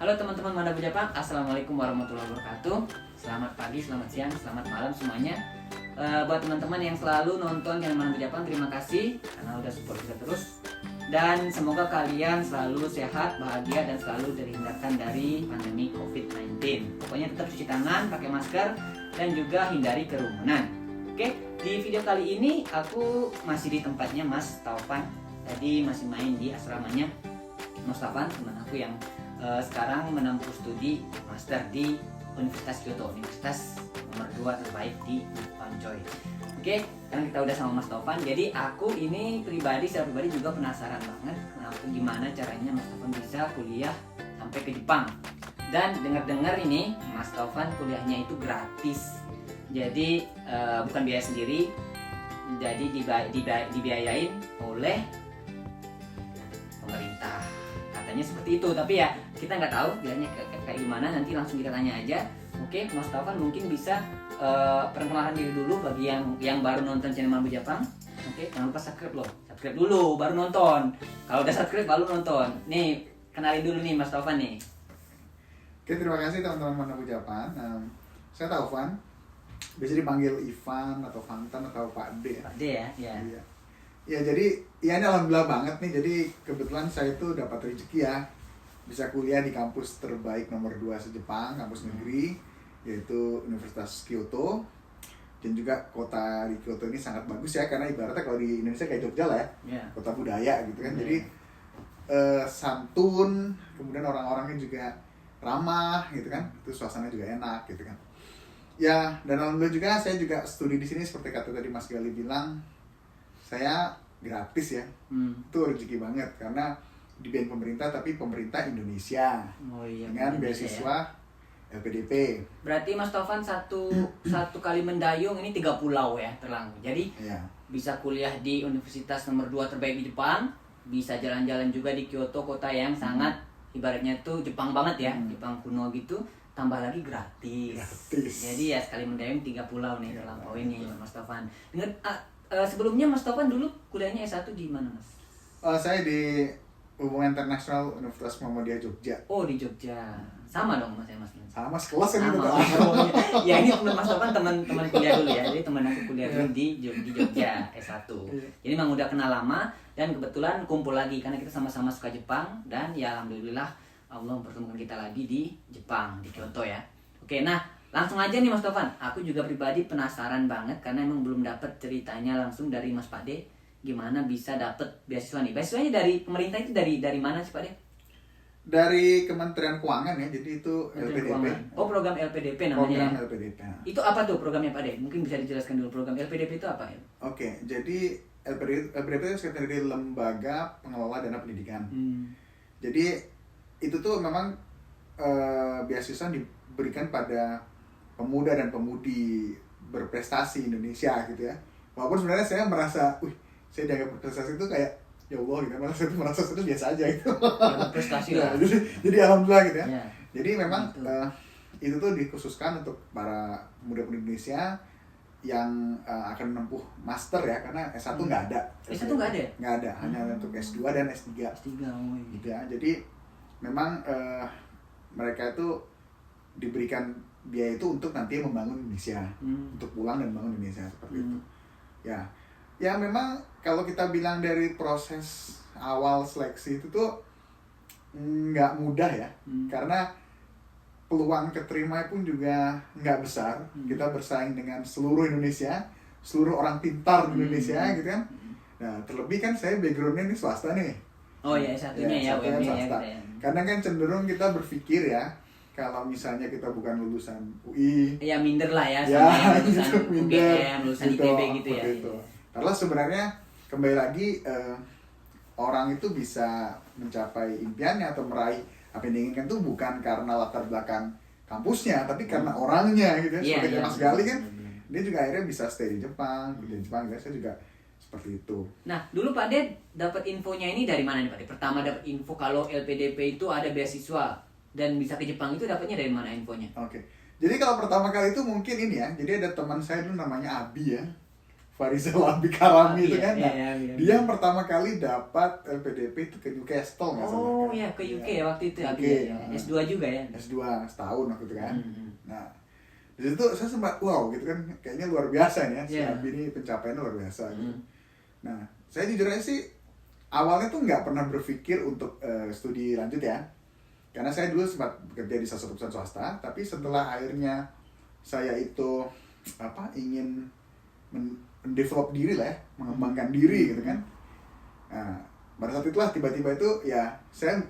Halo teman-teman Manda Jepang, Assalamualaikum warahmatullahi wabarakatuh. Selamat pagi, selamat siang, selamat malam semuanya. Buat teman-teman yang selalu nonton channel Manda Jepang, terima kasih karena udah support kita terus. Dan semoga kalian selalu sehat, bahagia, dan selalu terhindarkan dari pandemi COVID-19. Pokoknya tetap cuci tangan, pakai masker, dan juga hindari kerumunan. Oke, di video kali ini aku masih di tempatnya Mas Taufan. Tadi masih main di asramanya Mas Taufan, teman aku yang sekarang menempuh studi master di Universitas Kyoto, universitas nomor 2 terbaik di Jepang, coy. Oke, sekarang kita udah sama Mas Taufan. Jadi aku ini secara pribadi juga penasaran banget gimana caranya Mas Taufan bisa kuliah sampai ke Jepang. Dan dengar-dengar ini Mas Taufan kuliahnya itu gratis. Jadi bukan biaya sendiri, jadi dibiayain oleh pemerintah. Katanya seperti itu, tapi ya kita nggak tahu bilangnya kayak gimana, nanti langsung kita tanya aja. Oke, Mas Taufan mungkin bisa perkenalkan diri dulu bagi yang baru nonton channel Mambu Jepang. Oke, jangan lupa subscribe loh. Subscribe dulu baru nonton. Kalau udah subscribe baru nonton. Nih, kenalin dulu nih Mas Taufan nih. Oke, terima kasih teman-teman Mambu Jepang. Saya Taufan. Biasa dipanggil Ivan atau Fantan atau Pak D. Pak D ya? Ya. Iya. Ya, jadi ya ini alhamdulillah banget nih. Jadi kebetulan saya itu dapat rezeki ya, bisa kuliah di kampus terbaik nomor 2 se-Jepang, kampus negeri, yaitu Universitas Kyoto. Dan juga kota di Kyoto ini sangat bagus ya, karena ibaratnya kalau di Indonesia kayak Jogja lah ya, kota budaya gitu kan. Jadi santun, kemudian orang-orangnya juga ramah gitu kan, itu suasana juga enak gitu kan. Ya, dan alhamdulillah juga saya juga studi di sini seperti kata tadi Mas Gali bilang, saya gratis ya. Itu rezeki banget karena dibiayain pemerintah, tapi pemerintah Indonesia. Oh iya, dengan beasiswa ya? LPDP. Berarti Mas Taufan satu kali mendayung ini 3 pulau ya terlang. Jadi bisa kuliah di universitas nomor 2 terbaik di Jepang, bisa jalan-jalan juga di Kyoto, kota yang sangat ibaratnya tuh Jepang banget ya, Jepang kuno gitu, tambah lagi gratis. Jadi ya sekali mendayung 3 pulau nih terlampau ini Mas Taufan. Dengan sebelumnya Mas Taufan dulu kuliahnya S1 di mana, Mas? Saya di Hubungan Internasional Universitas Muhammadiyah Jogja. Oh, di Jogja. Sama dong Mas ya, Mas. Sama sekelas kan itu. Ya ini Mas Taufan teman kuliah dulu ya. Jadi teman aku kuliah dulu di Jogja S1. Jadi memang udah kenal lama dan kebetulan kumpul lagi karena kita sama-sama suka Jepang dan ya alhamdulillah Allah mempertemukan kita lagi di Jepang, di Kyoto ya. Oke, nah langsung aja nih Mas Taufan, aku juga pribadi penasaran banget karena emang belum dapat ceritanya langsung dari Mas Pade gimana bisa dapet beasiswa nih. Beasiswanya dari pemerintah itu dari mana sih Pade? Dari Kementerian Keuangan ya, jadi itu LPDP. Oh, program LPDP namanya. Program LPDP. Itu apa tuh programnya Pade? Mungkin bisa dijelaskan dulu program LPDP itu apa ya? Oke, jadi LPDP itu sekitar dari Lembaga Pengelola Dana Pendidikan. Jadi itu tuh memang beasiswa diberikan pada pemuda dan pemudi berprestasi Indonesia gitu ya. Walaupun sebenarnya saya merasa, saya dianggap berprestasi itu kayak ya Allah gitu, merasa itu biasa aja gitu. Ya, prestasi lah. Jadi alhamdulillah gitu ya. Jadi memang itu tuh dikhususkan untuk para pemuda Indonesia yang akan menempuh master ya, karena S1 nggak ada. S1 nggak ada? Nggak ada, hanya untuk S2 dan S3. S3, gitu ya. Jadi memang mereka itu diberikan biaya itu untuk nanti membangun Indonesia, untuk pulang dan membangun Indonesia seperti itu. Ya memang kalau kita bilang dari proses awal seleksi itu tuh nggak mudah ya, karena peluang keterima pun juga nggak besar. Kita bersaing dengan seluruh Indonesia, seluruh orang pintar di Indonesia gitu kan. Nah terlebih kan saya backgroundnya ini swasta nih. Oh ya, satunya ya, swasta. Karena kan cenderung kita berpikir ya, kalau misalnya kita bukan lulusan UI, ya minder lah ya, sama lulusan UGM, lulusan gitu, ITB gitu ya. Gitu. Karena sebenarnya kembali lagi orang itu bisa mencapai impiannya atau meraih apa yang diinginkan itu bukan karena latar belakang kampusnya, tapi karena orangnya gitu ya. Seperti Mas Gali kan, dia juga akhirnya bisa stay di Jepang, di Jepang, saya juga seperti itu. Nah, dulu Pak Ded dapat infonya ini dari mana nih Pak Ded? Pertama dapat info kalau LPDP itu ada beasiswa dan bisa ke Jepang, itu dapatnya dari mana infonya? Oke. Jadi kalau pertama kali itu mungkin ini ya. Jadi ada teman saya dulu namanya Abi ya. Farizal Bikarami itu kan. Nah, iya. Dia yang pertama kali dapat LPDP itu ke Newcastle nggak salah. Oh kan? ya, ke UK ya waktu itu UK, ya. S2 juga ya. S2 setahun waktu itu kan. Hmm. Nah, di situ saya sempat wow gitu kan, kayaknya luar biasa nih ya, si Yeah. Abi ini pencapaiannya luar biasa gitu. Hmm. Nah, saya jujur aja sih awalnya tuh nggak pernah berpikir untuk studi lanjut ya, karena saya dulu sempat bekerja di salah satu perusahaan swasta, tapi setelah akhirnya saya itu ingin mendevelop diri lah ya, mengembangkan diri gitu kan. Nah, pada saat itulah tiba-tiba itu ya saya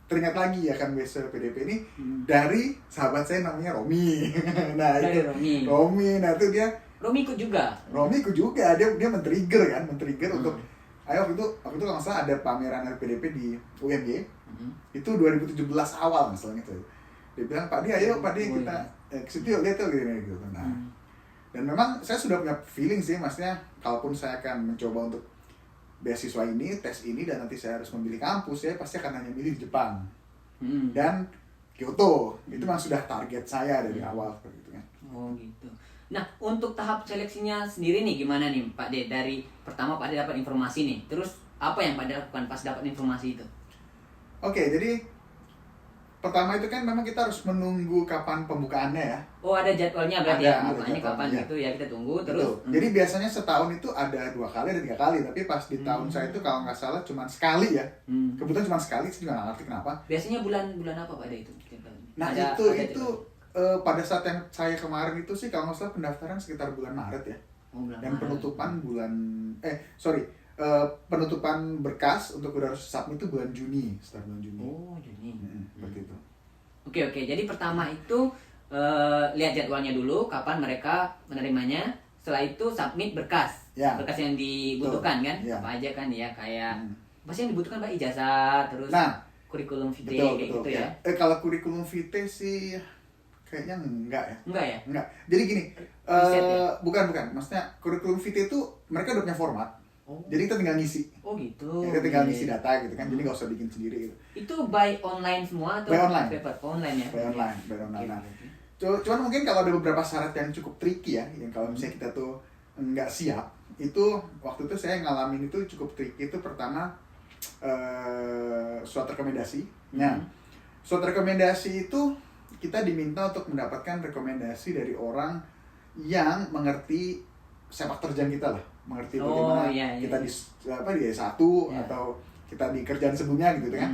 teringat lagi ya kan beasiswa PDP ini dari sahabat saya namanya Romi. Nah, Dari itu Romi. Nah itu dia Romi ikut juga. Romi ikut juga, dia men-trigger untuk ayo waktu itu kalau nggak salah ada pameran LPDP di UMY. Itu 2017 awal misalnya itu. Dia bilang, "Pak Di, ayo Pak Di kita ke situ yuk, lihat tuh gini gitu." Nah, dan memang saya sudah punya feeling sih, maksudnya kalaupun saya akan mencoba untuk beasiswa ini, tes ini, dan nanti saya harus memilih kampus, saya pasti akan hanya milih di Jepang dan Kyoto. Itu memang sudah target saya dari awal seperti itu kan. Oh gitu. Nah, untuk tahap seleksinya sendiri nih gimana nih Pak De? Dari pertama Pak De dapat informasi nih, terus apa yang Pak De lakukan pas dapat informasi itu? Oke, jadi pertama itu kan memang kita harus menunggu kapan pembukaannya ya. Oh, ada jadwalnya berarti Ada ya, pembukaannya jadwalnya, kapan ya. gitu ya, kita tunggu terus. Jadi biasanya setahun itu ada 2 kali ada 3 kali, tapi pas di tahun saya itu kalau nggak salah cuma sekali ya. Kebetulan cuma sekali, saya juga nggak ngerti kenapa. Biasanya bulan apa Pak De itu? Nah, ada itu jadwal. pada saat yang saya kemarin itu sih kalau nggak salah pendaftaran sekitar bulan Maret ya. Oh, bulan Dan Maret. penutupan penutupan berkas untuk udah harus submit itu bulan Juni, sekitar bulan Juni. Oh, Juni. Seperti itu. Oke. Jadi pertama itu lihat jadwalnya dulu, kapan mereka menerimanya. Setelah itu submit berkas. Ya. Berkas yang dibutuhkan kan? Ya. Apa aja kan ya, kayak pasti yang dibutuhkan Pak, ijazah, terus kurikulum vitae kayak gitu ya. Kalau kurikulum vitae sih kayaknya enggak ya. Enggak. Jadi gini, Riset ya? bukan. Maksudnya kurikulum vitae itu mereka udah punya format. Oh. Jadi kita tinggal ngisi. Oh gitu. Kita tinggal Iya. ngisi data gitu kan. Jadi nggak usah bikin sendiri gitu. Itu by online semua atau By online. paper? Online ya. By online. Oke, Nah, oke. cuman mungkin kalau ada beberapa syarat yang cukup tricky ya, yang kalau misalnya kita tuh nggak siap, itu waktu itu saya ngalamin itu cukup tricky. Itu pertama surat rekomendasi. Nah, surat rekomendasi itu kita diminta untuk mendapatkan rekomendasi dari orang yang mengerti sepak terjang kita lah, mengerti bagaimana kita di S1 atau kita di kerjaan sebelumnya gitu kan.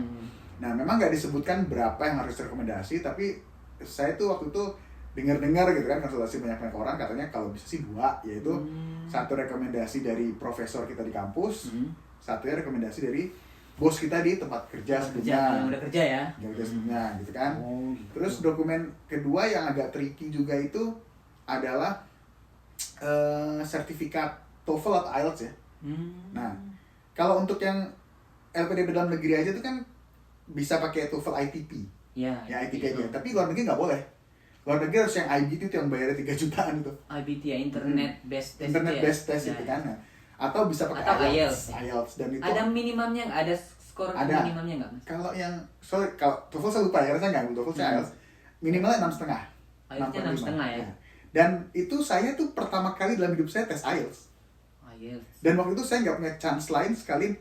Nah, memang nggak disebutkan berapa yang harus rekomendasi, tapi saya tuh waktu itu dengar gitu kan, konsultasi banyak orang, katanya kalau bisa sih 2, yaitu 1 rekomendasi dari profesor kita di kampus, 1 rekomendasi dari bos kita di tempat kerja sebelumnya. Yang udah kerja ya. Yang kerja sebelumnya gitu kan. Gitu. Terus dokumen kedua yang agak tricky juga itu adalah sertifikat TOEFL atau IELTS ya. Nah, kalau untuk yang LPDP dalam negeri aja itu kan bisa pakai TOEFL ITP. Ya ITP aja. Tapi luar negeri nggak boleh. Luar negeri harus yang IBT itu yang bayarnya 3 jutaan itu. IBT ya, internet based test. Internet itu based test itu kan. Nah, atau bisa pakai atau IELTS dan itu. Ada minimumnya nggak? Ada skor minimumnya nggak Mas? Kalau yang kalau TOEFL saya lupa ya, saya nggak TOEFL saya IELTS. Minimalnya 6,5. IELTS-nya 6,5 ya. Dan itu saya tuh pertama kali dalam hidup saya tes IELTS. Dan waktu itu saya nggak punya chance lain sekali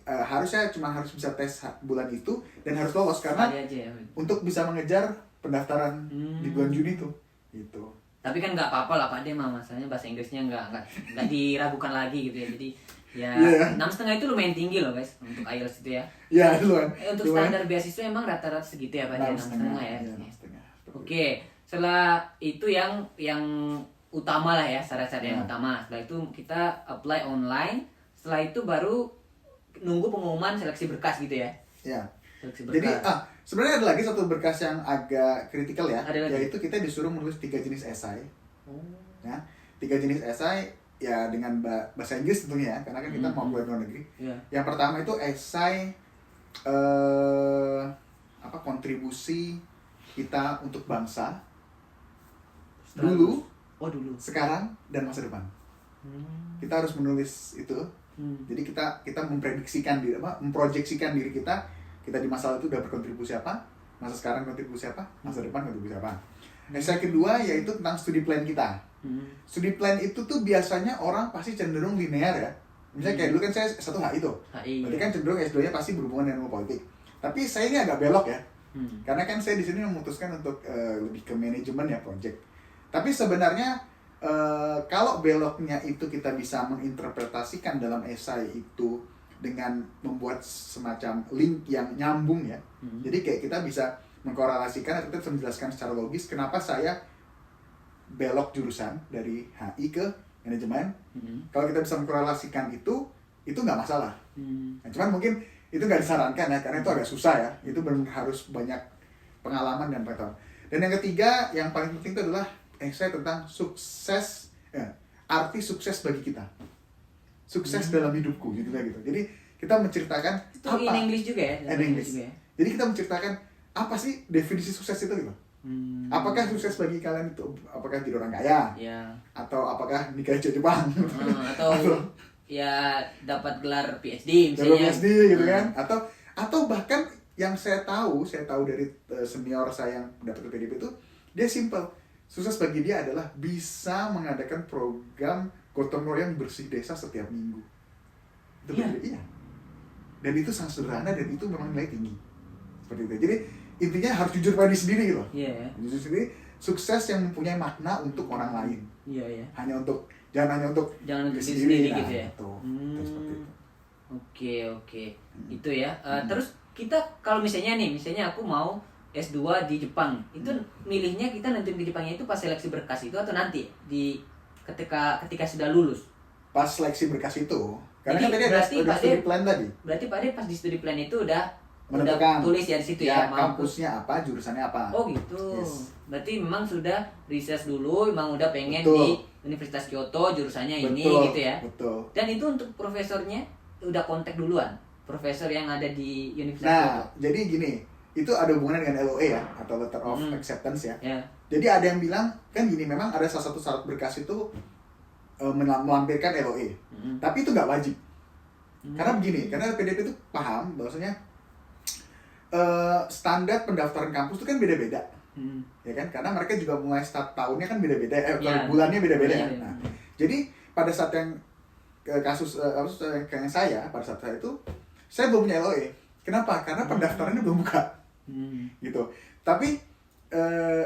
harusnya cuma harus bisa tes bulan itu dan harus lolos karena aja, ya. Untuk bisa mengejar pendaftaran di bulan Juni tuh gitu. Tapi kan nggak apa-apa lah Pak De, masalahnya bahasa Inggrisnya nggak diragukan lagi gitu ya. Jadi ya 6,5 itu lumayan tinggi loh guys untuk IELTS itu ya. Iya lumayan. Untuk standar beasiswa emang rata-rata segitu ya Pak De, 6,5 ya. Oke, setelah itu yang utama lah ya, syarat-syarat yang utama. Setelah itu kita apply online. Setelah itu baru nunggu pengumuman seleksi berkas gitu ya. Iya. Seleksi Jadi berkas. sebenarnya ada lagi satu berkas yang agak kritikal ya, Ada lagi? yaitu kita disuruh menulis 3 jenis esai. Ya, 3 jenis esai ya dengan bahasa Inggris tentunya ya, karena kan kita mau keluar luar negeri. Yang pertama itu esai kontribusi kita untuk bangsa dulu, sekarang dan masa depan. Kita harus menulis itu. Jadi kita memprediksikan diri, memproyeksikan diri kita di masa lalu itu udah berkontribusi apa, masa sekarang kontribusi apa, masa depan kontribusi apa. Esai kedua yaitu tentang studi plan kita. Studi plan itu tuh biasanya orang pasti cenderung linear ya. Misalnya kayak dulu kan saya S1 HI tuh. Berarti kan cenderung S2-nya pasti berhubungan dengan ilmu politik. Tapi saya ini agak belok ya. Karena kan saya di sini memutuskan untuk lebih ke manajemen ya, project. Tapi sebenarnya kalau beloknya itu kita bisa menginterpretasikan dalam esai itu dengan membuat semacam link yang nyambung ya. Jadi kayak kita bisa mengkorelasikan atau kita bisa menjelaskan secara logis kenapa saya belok jurusan dari HI ke manajemen. Kalau kita bisa mengkorelasikan itu nggak masalah. Nah, cuman mungkin itu nggak disarankan ya, karena itu agak susah ya. Itu benar harus banyak pengalaman dan pengetahuan. Dan yang ketiga, yang paling penting itu adalah esai tentang sukses, arti sukses bagi kita. Sukses dalam hidupku, gitu lah gitu. Jadi kita menceritakan itu apa? In English juga ya? In English. Juga ya? Jadi kita menceritakan apa sih definisi sukses itu gitu. Apakah sukses bagi kalian itu? Apakah jadi orang kaya? Ya. Atau apakah nikah di Jepang? Atau ya dapat gelar PhD misalnya. PhD gitu kan? Atau bahkan yang saya tahu dari senior saya yang dapat PDP itu, dia simple. Sukses bagi dia adalah bisa mengadakan program gotong royong bersih desa setiap minggu. Itu iya. Dan itu sangat sederhana dan itu memang nilai tinggi. Seperti itu. Jadi intinya harus jujur pada diri sendiri gitu. Iya. Jujur sendiri, sukses yang mempunyai makna untuk orang lain. Iya. Jangan hanya untuk diri sendiri gitu ya. Seperti itu. Oke. Itu ya. Terus kita kalau misalnya aku mau S2 di Jepang, itu milihnya kita nentuin ke Jepangnya itu pas seleksi berkas itu atau nanti di ketika sudah lulus? Pas seleksi berkas itu. Karena jadi, kan tadi ada studi plan tadi. Berarti Pak De pas di studi plan itu udah menentukan tulis ya di situ ya kampusnya apa, jurusannya apa. Oh gitu. Yes. Berarti memang sudah research dulu, memang udah pengen di Universitas Kyoto jurusannya ini gitu ya. Betul. Dan itu untuk profesornya udah kontak duluan. Profesor yang ada di Universitas Kyoto. Jadi gini, itu ada hubungan dengan LOA ya, atau Letter of Acceptance ya. Jadi ada yang bilang, kan gini, memang ada salah satu syarat berkas itu melampirkan LOA. Tapi itu nggak wajib. Karena begini, karena PDP itu paham bahwasanya standar pendaftaran kampus itu kan beda-beda. Ya kan? Karena mereka juga mulai start tahunnya kan beda-beda, bulannya beda-beda ya. Nah, jadi pada saat yang kasus kayak saya, pada saat saya itu, saya belum punya LOA. Kenapa? Karena pendaftarannya belum buka. Gitu. Tapi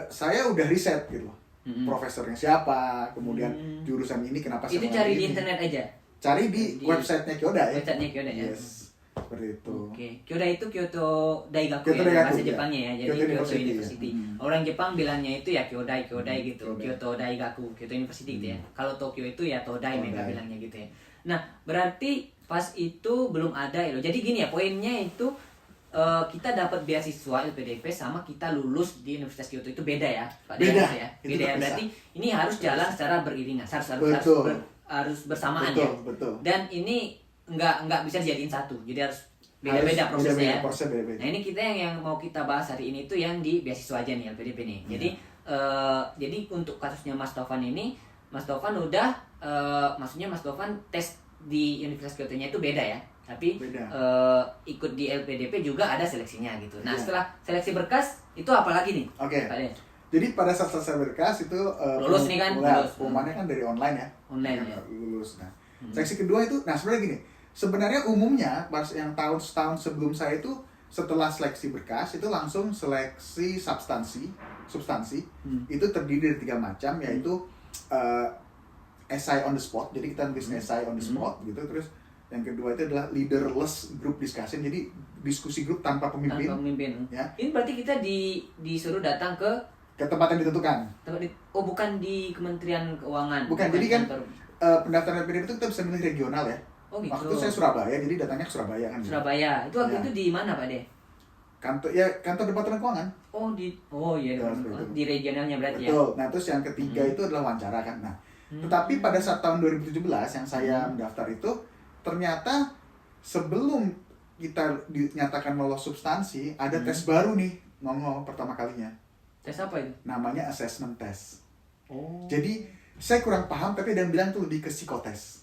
saya udah riset gitu loh. Profesornya siapa, kemudian jurusan ini kenapa saya itu cari di internet aja. Cari di website-nya Kyoda ya. Website-nya Kyoda ya. Yes. Seperti itu. Oke. Kyoda itu Kyoto Daigaku Kyoto ya, Daigaku, bahasa Jepangnya ya. Jadi Kyoto University. Orang Jepang bilangnya itu ya Kyodai gitu. Kyoto Daigaku, Kyoto University gitu ya. Kalau Tokyo itu ya Todai mereka bilangnya gitu ya. Nah, berarti pas itu belum ada ya. Jadi gini ya, poinnya itu kita dapat beasiswa LPDP sama kita lulus di Universitas Kyoto itu beda ya, Pak Beda ya. Beda ya. Berarti ini harus jalan secara beriringan, harus bersamaan ya. Betul. Dan ini nggak bisa dijadiin satu, jadi harus beda-beda prosesnya. Beda-beda. Nah ini kita yang mau kita bahas hari ini tuh yang di beasiswa aja nih LPDP nih. Jadi untuk kasusnya Mas Tovan ini, Mas Tovan udah maksudnya Mas Tovan tes di Universitas Kyoto-nya itu beda ya. Tapi ikut di LPDP juga ada seleksinya gitu. Nah setelah seleksi berkas itu apa lagi nih? Oke. Jadi pada saat selesai berkas itu lulus nih kan? Lulus. Pengumumannya kan dari online ya. Online ya. Lulus. Nah, seleksi kedua itu, nah sebenarnya gini. Sebenarnya umumnya pas yang setahun sebelum saya itu setelah seleksi berkas itu langsung seleksi substansi. Itu terdiri dari 3 macam, yaitu essay on the spot. Jadi kita nulis essay on the spot gitu. Terus yang kedua itu adalah leaderless group discussion, jadi diskusi grup tanpa pemimpin. Ya. Ini berarti kita disuruh datang ke tempat yang ditentukan. Bukan di Kementerian Keuangan. Bukan, jadi kan pendaftaran PDP itu kita bisa milih regional ya. Oh gitu. Waktu itu saya Surabaya, jadi datangnya ke Surabaya kan. Surabaya. Itu waktu itu di mana Pak De? Kantor Departemen Keuangan. Di regionalnya berarti. Betul. Ya. Nah, terus yang ketiga itu adalah wawancara kan. Nah, tetapi pada saat tahun 2017 yang saya mendaftar itu ternyata sebelum kita dinyatakan lolos substansi, ada tes baru nih, nongol pertama kalinya. Tes apa itu? Namanya assessment test. Jadi saya kurang paham, tapi dia bilang tuh lebih ke psikotes.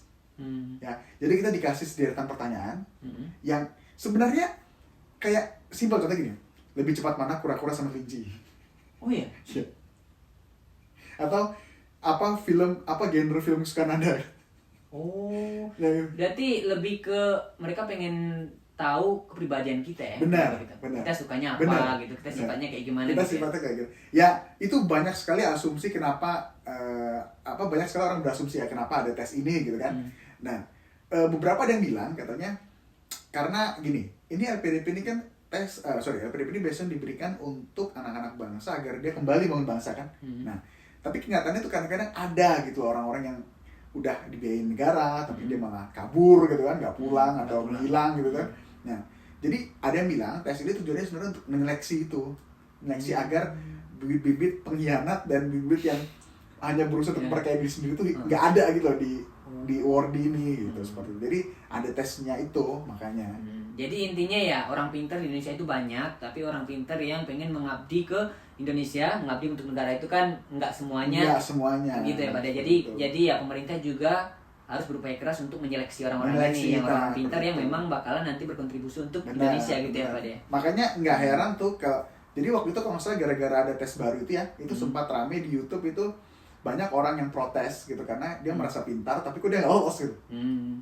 Ya, jadi kita dikasih sederetan pertanyaan yang sebenarnya kayak simpel, contohnya gini, lebih cepat mana kura-kura sama kelinci. Oh iya? Iya. Atau genre film kesukaan Anda. Oh, Ya, berarti lebih ke mereka pengen tahu kepribadian kita ya. Benar, Gitu. benar. Kita sukanya apa Benar, gitu, kita benar. sifatnya kayak gimana Kita gitu. sifatnya kayak gitu. Ya, itu banyak sekali asumsi kenapa banyak sekali orang berasumsi ya kenapa ada tes ini gitu kan. Nah, beberapa ada yang bilang katanya karena gini, ini LPDP ini kan LPDP ini biasanya diberikan untuk anak-anak bangsa agar dia kembali bangun bangsa kan. Nah, tapi kenyataannya tuh kadang-kadang ada gitu orang-orang yang udah dibiayain negara tapi dia malah kabur gitu kan, nggak pulang atau menghilang gitu kan. Nah, jadi ada yang bilang tes ini tujuannya sebenarnya untuk menyeleksi agar bibit-bibit pengkhianat dan bibit yang hanya berusaha untuk memperkaya diri sendiri itu nggak ada gitu loh di award ini gitu seperti itu. Jadi ada tesnya itu makanya. Jadi intinya ya orang pintar di Indonesia itu banyak, tapi orang pintar yang pengen mengabdi ke Indonesia, mengabdi untuk negara itu kan nggak semuanya. Nggak semuanya. Gitu ya Pak. Jadi ya pemerintah juga harus berupaya keras untuk menyeleksi orang-orang ini, yang orang pintar yang memang bakalan nanti berkontribusi untuk Indonesia gitu ya Pak ya. Makanya nggak heran tuh jadi waktu itu kalau nggak salah gara-gara ada tes baru itu ya, itu sempat rame di YouTube itu banyak orang yang protes gitu karena dia merasa pintar tapi kok dia nggak lolos gitu,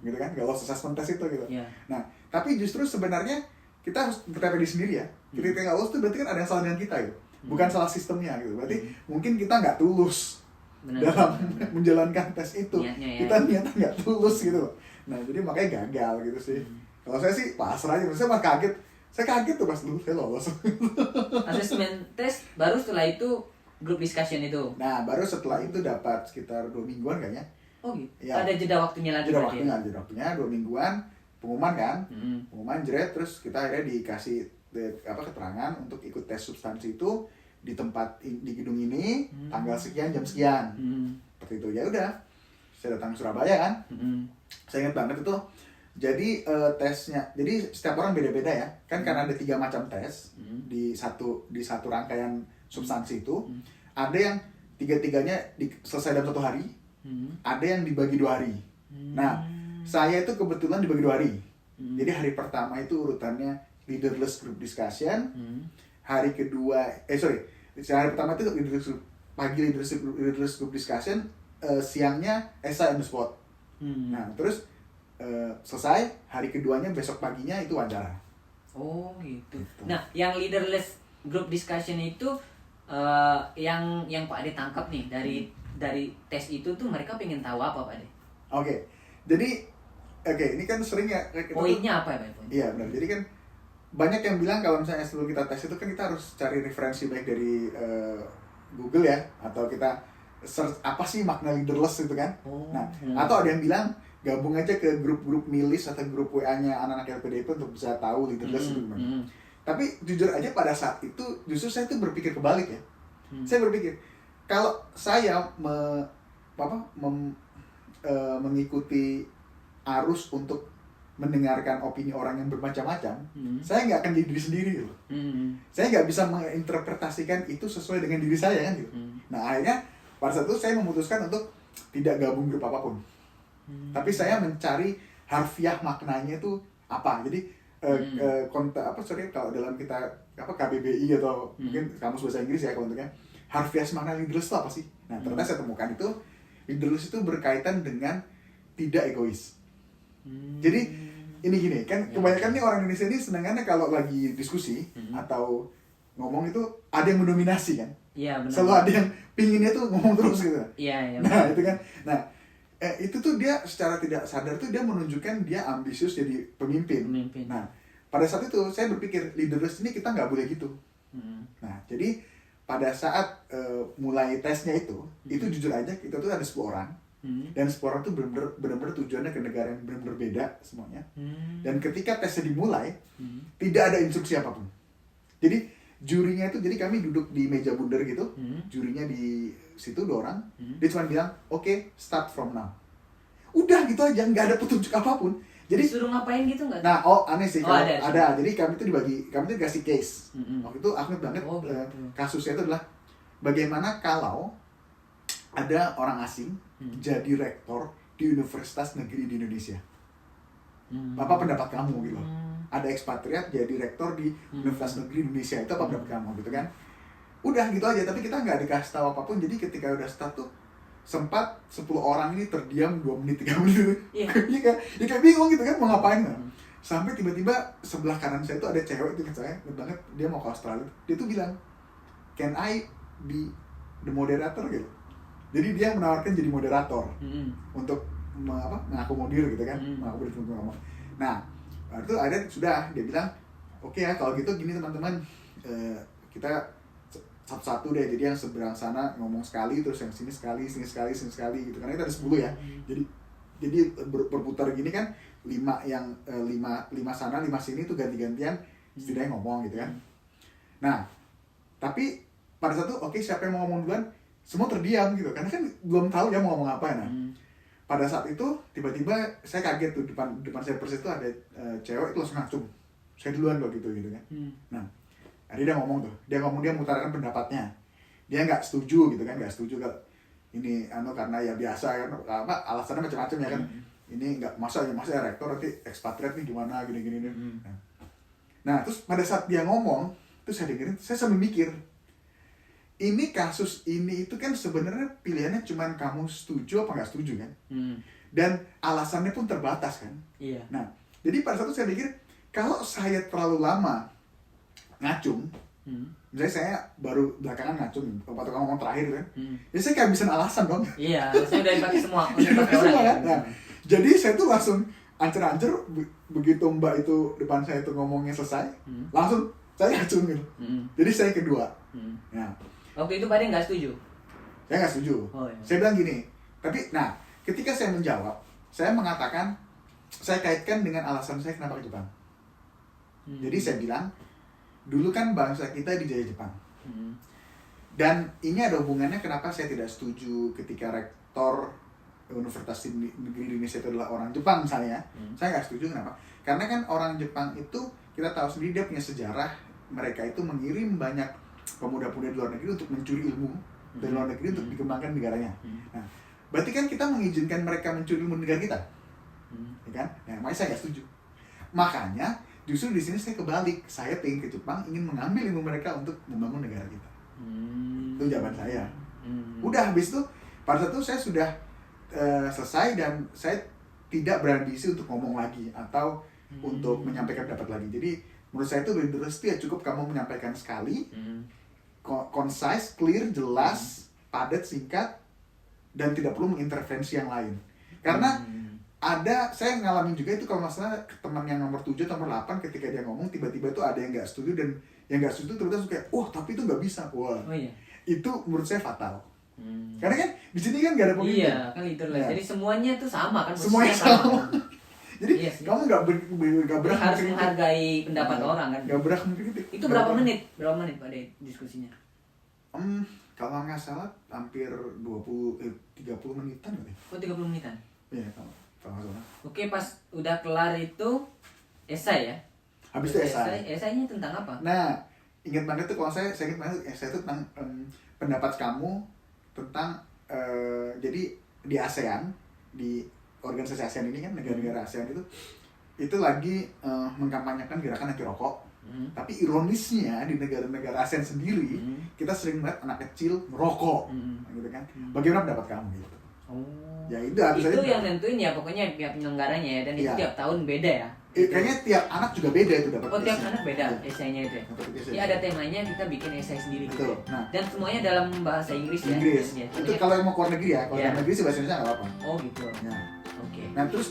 gitu kan, nggak lolos assessment test itu gitu. Nah, tapi justru sebenarnya kita harus bertanya diri sendiri ya. Ketika nggak lolos itu berarti kan ada yang salah dengan kita gitu, bukan salah sistemnya gitu. Berarti mungkin kita nggak tulus dalam menjalankan tes itu. Kita niatnya nggak tulus gitu. Nah, jadi makanya gagal gitu sih. Kalau saya sih pasrah aja, saya malah kaget. Saya kaget tuh pas dulu saya lolos. Assessment test baru setelah itu group discussion itu. Nah, baru setelah itu dapat sekitar 2 mingguan kayaknya. Oh gitu. Ya. Ada jeda waktunya lagi. Jeda waktunya 2 mingguan, pengumuman kan. Pengumuman jeret, terus kita akhirnya dikasih keterangan untuk ikut tes substansi itu di tempat di gedung ini tanggal sekian jam sekian. Seperti itu. Ya udah. Saya datang ke Surabaya kan. Saya ingat banget itu. Jadi tesnya, jadi setiap orang beda-beda ya. Kan karena ada 3 macam tes di satu rangkaian substansi itu. Ada yang 3-tiganya selesai dalam 1 hari. Ada yang dibagi 2 hari. Nah, saya itu kebetulan dibagi 2 hari. Jadi hari pertama itu urutannya leaderless group discussion. Hari kedua, hari pertama itu leaderless group discussion. Siangnya essay on the spot. Nah, terus selesai, hari keduanya besok paginya itu wawancara. Oh gitu. Nah, yang leaderless group discussion itu yang Pak Ade tangkap nih dari tes itu tuh mereka pengen tahu apa Pak Ade? Jadi ini kan sering ya. Poinnya apa ya Pak? Iya benar. Jadi kan banyak yang bilang kalau misalnya sebelum kita tes itu kan kita harus cari referensi baik dari Google ya, atau kita search apa sih makna leaderless gitu kan. Atau ada yang bilang gabung aja ke grup-grup milis atau grup WA-nya anak-anak LPDP untuk bisa tahu leaderless itu gimana. Tapi jujur aja pada saat itu justru saya tuh berpikir kebalik ya. Saya berpikir kalau saya mengikuti arus untuk mendengarkan opini orang yang bermacam-macam, saya nggak akan jadi diri sendiri loh. Saya nggak bisa menginterpretasikan itu sesuai dengan diri saya kan gitu. Nah akhirnya pada saat itu saya memutuskan untuk tidak gabung grup apapun. Tapi saya mencari harfiah maknanya itu apa. Jadi kalau dalam kita KBBI atau mungkin kamus bahasa Inggris ya kalau untuknya harfiah makna leaderless itu apa sih? Nah ternyata saya temukan itu leaderless itu berkaitan dengan tidak egois. Jadi ini gini kan kebanyakan nih orang Indonesia ini senangannya kalau lagi diskusi atau ngomong itu ada yang mendominasi kan? Iya benar. Selalu ada yang pinginnya tuh ngomong terus gitu. Iya. Nah itu kan. Nah itu tuh dia secara tidak sadar tuh dia menunjukkan dia ambisius jadi pemimpin. Nah pada saat itu saya berpikir leaderless ini kita nggak boleh gitu. Nah jadi pada saat mulai tesnya itu jujur aja kita tuh ada 10 orang dan 10 orang tuh benar-benar tujuannya ke negara yang benar-benar beda semuanya. Dan ketika tesnya dimulai tidak ada instruksi apapun. Jadi jurinya itu, jadi kami duduk di meja bundar gitu, jurinya di situ 2 orang, dia cuma bilang, oke, start from now. Udah gitu aja, nggak ada petunjuk apapun. Jadi suruh ngapain gitu nggak? Nah, aneh sih, ada. Jadi kami tuh dikasih case. Waktu itu aku banget kasusnya itu adalah bagaimana kalau ada orang asing jadi rektor di universitas negeri di Indonesia. Apa pendapat kamu gitu? Ada ekspatriat jadi rektor di Universitas Negeri Indonesia, itu apa pendapat kamu gitu kan? Udah gitu aja, tapi kita nggak dikasih tahu apapun. Jadi ketika udah start tuh sempat 10 orang ini terdiam 2 menit 3 menit. Iya. Ya kayak bingung gitu kan mau ngapain kan. Sampai tiba-tiba sebelah kanan saya itu ada cewek itu saya banget, dia mau ke Australia. Dia tuh bilang, "Can I be the moderator?" gitu. Jadi dia menawarkan jadi moderator untuk mengakomodir gitu kan, mengakomodir ngomong. Nah, itu ada sudah dia bilang, "Oke ya kalau gitu gini teman-teman, kita satu-satu deh, jadi yang seberang sana ngomong sekali, terus yang sini sekali gitu, karena kita ada 10 ya. Jadi berputar gini kan, 5 sana 5 sini tuh ganti-gantian setidaknya ngomong gitu kan. Nah tapi pada saat itu oke, siapa yang mau ngomong duluan, semua terdiam gitu karena kan belum tahu ya mau ngomong apa. Nah pada saat itu tiba-tiba saya kaget tuh, depan saya persis itu ada cewek itu langsung ngacung, saya duluan loh gitu kan. Nah dia ngomong tuh, dia mengutarakan pendapatnya, dia nggak setuju gitu kan, kalau ini karena ya biasa kan, alasannya macam-macam ya kan. Ini nggak masa ya rektor nanti ekspatriat nih gimana gini. Nah terus pada saat dia ngomong, terus saya dengerin, saya sambil mikir, ini kasus ini itu kan sebenarnya pilihannya cuman kamu setuju apa nggak setuju kan, dan alasannya pun terbatas kan. Iya. Nah jadi pada saat itu saya pikir, kalau saya terlalu lama ngacung, misalnya saya baru belakangan ngacung atau kamu ngomong terakhir kan, ya saya kayak bisa alasan dong. Iya, alasan udah dipakai semua. Kan? Nah, jadi saya tuh langsung ancer-ancer begitu mbak itu depan saya tuh ngomongnya selesai, langsung saya ngacung gitu. Jadi saya kedua. Nah, waktu itu Pak De nggak setuju? Saya nggak setuju. Iya. Saya bilang gini, tapi ketika saya menjawab, saya mengatakan, saya kaitkan dengan alasan saya kenapa ke Jepang. Jadi saya bilang, dulu kan bangsa kita dijajah Jepang. Dan ini ada hubungannya kenapa saya tidak setuju ketika rektor Universitas Negeri Indonesia itu adalah orang Jepang misalnya. Saya nggak setuju, kenapa? Karena kan orang Jepang itu, kita tahu sendiri dia punya sejarah, mereka itu mengirim banyak pemuda-pemuda di luar negeri untuk mencuri ilmu dari luar negeri untuk dikembangkan negaranya. Nah, berarti kan kita mengizinkan mereka mencuri ilmu negara kita, ya kan? Nah, makanya saya nggak setuju. Makanya justru di sini saya kebalik, saya pengen ke Jepang, ingin mengambil ilmu mereka untuk membangun negara kita. Itu jawaban saya. Udah habis itu, pada saat itu saya sudah selesai dan saya tidak berambisi untuk ngomong lagi atau untuk menyampaikan pendapat lagi. Jadi menurut saya itu leadership ya cukup kamu menyampaikan sekali, concise, clear, jelas, padat, singkat, dan tidak perlu mengintervensi yang lain. Karena saya ngalamin juga itu kalau masalah teman yang nomor 7 atau nomor 8 ketika dia ngomong tiba-tiba itu ada yang nggak setuju, dan yang nggak setuju terus kayak tapi itu nggak bisa. Itu menurut saya fatal. Karena kan di sini kan nggak ada pemimpin. Iya kan itu lah. Jadi semuanya itu sama kan. Semuanya sama. Jadi kamu nggak berhak harus menghargai pendapat orang kan. Nggak berhak mengkritik. Itu berapa menit Pak De diskusinya? Kalau nggak salah hampir 30 menitan gitu. 30 menitan. Iya kalau nggak salah. Oke, pas udah kelar itu esai ya. Habis itu esai. Esainya tentang apa? Nah, ingat banget tuh kalau saya ingat banget esai itu tentang pendapat kamu tentang jadi di ASEAN, di organisasi ASEAN ini kan, negara-negara ASEAN itu lagi mengkampanyekan gerakan anti rokok. Tapi ironisnya di negara-negara ASEAN sendiri kita sering melihat anak kecil merokok, gitu kan. Bagaimana pendapat kamu gitu? Ya itu yang nentuin ya pokoknya pihak penyelenggaranya ya, dan itu tiap tahun beda ya. Kayaknya tiap anak juga beda itu dapat. Tiap anak beda esainya itu. Ya ada temanya, kita bikin esai sendiri gitu. Nah, dan semuanya dalam bahasa Inggris ya. Itu kalau mau keluar negeri ya, kalau dalam negeri sih bahasa Indonesia nggak apa-apa. Oh gitu. Nah, oke. Nah terus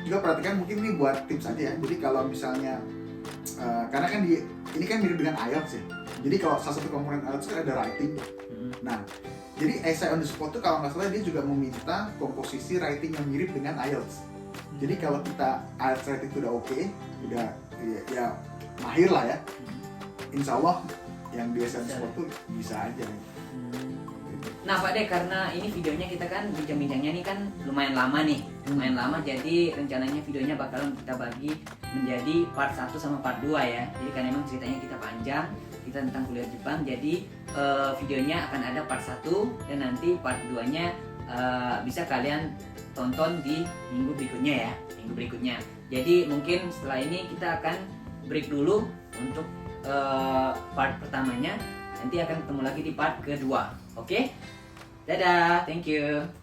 juga perhatikan, mungkin ini buat tips aja ya. Jadi kalau misalnya karena kan ini kan mirip dengan IELTS ya. Jadi kalau salah satu komponen IELTS kan ada writing. Nah, jadi essay on the spot tuh kalau nggak salah dia juga meminta komposisi writing yang mirip dengan IELTS. Jadi kalau kita IELTS writing itu udah oke, udah ya mahir lah ya, insya Allah yang di essay on the spot tuh bisa aja. Nah Pak De, karena ini videonya kita kan bincang-bincangnya nih kan lumayan lama nih, jadi rencananya videonya bakalan kita bagi menjadi part 1 sama part 2 ya. Jadi kan emang ceritanya kita panjang, kita tentang kuliah Jepang, jadi videonya akan ada part 1 dan nanti part 2-nya bisa kalian tonton di minggu berikutnya. Jadi mungkin setelah ini kita akan break dulu untuk part pertamanya, nanti akan ketemu lagi di part kedua. Oke? Dadah, thank you.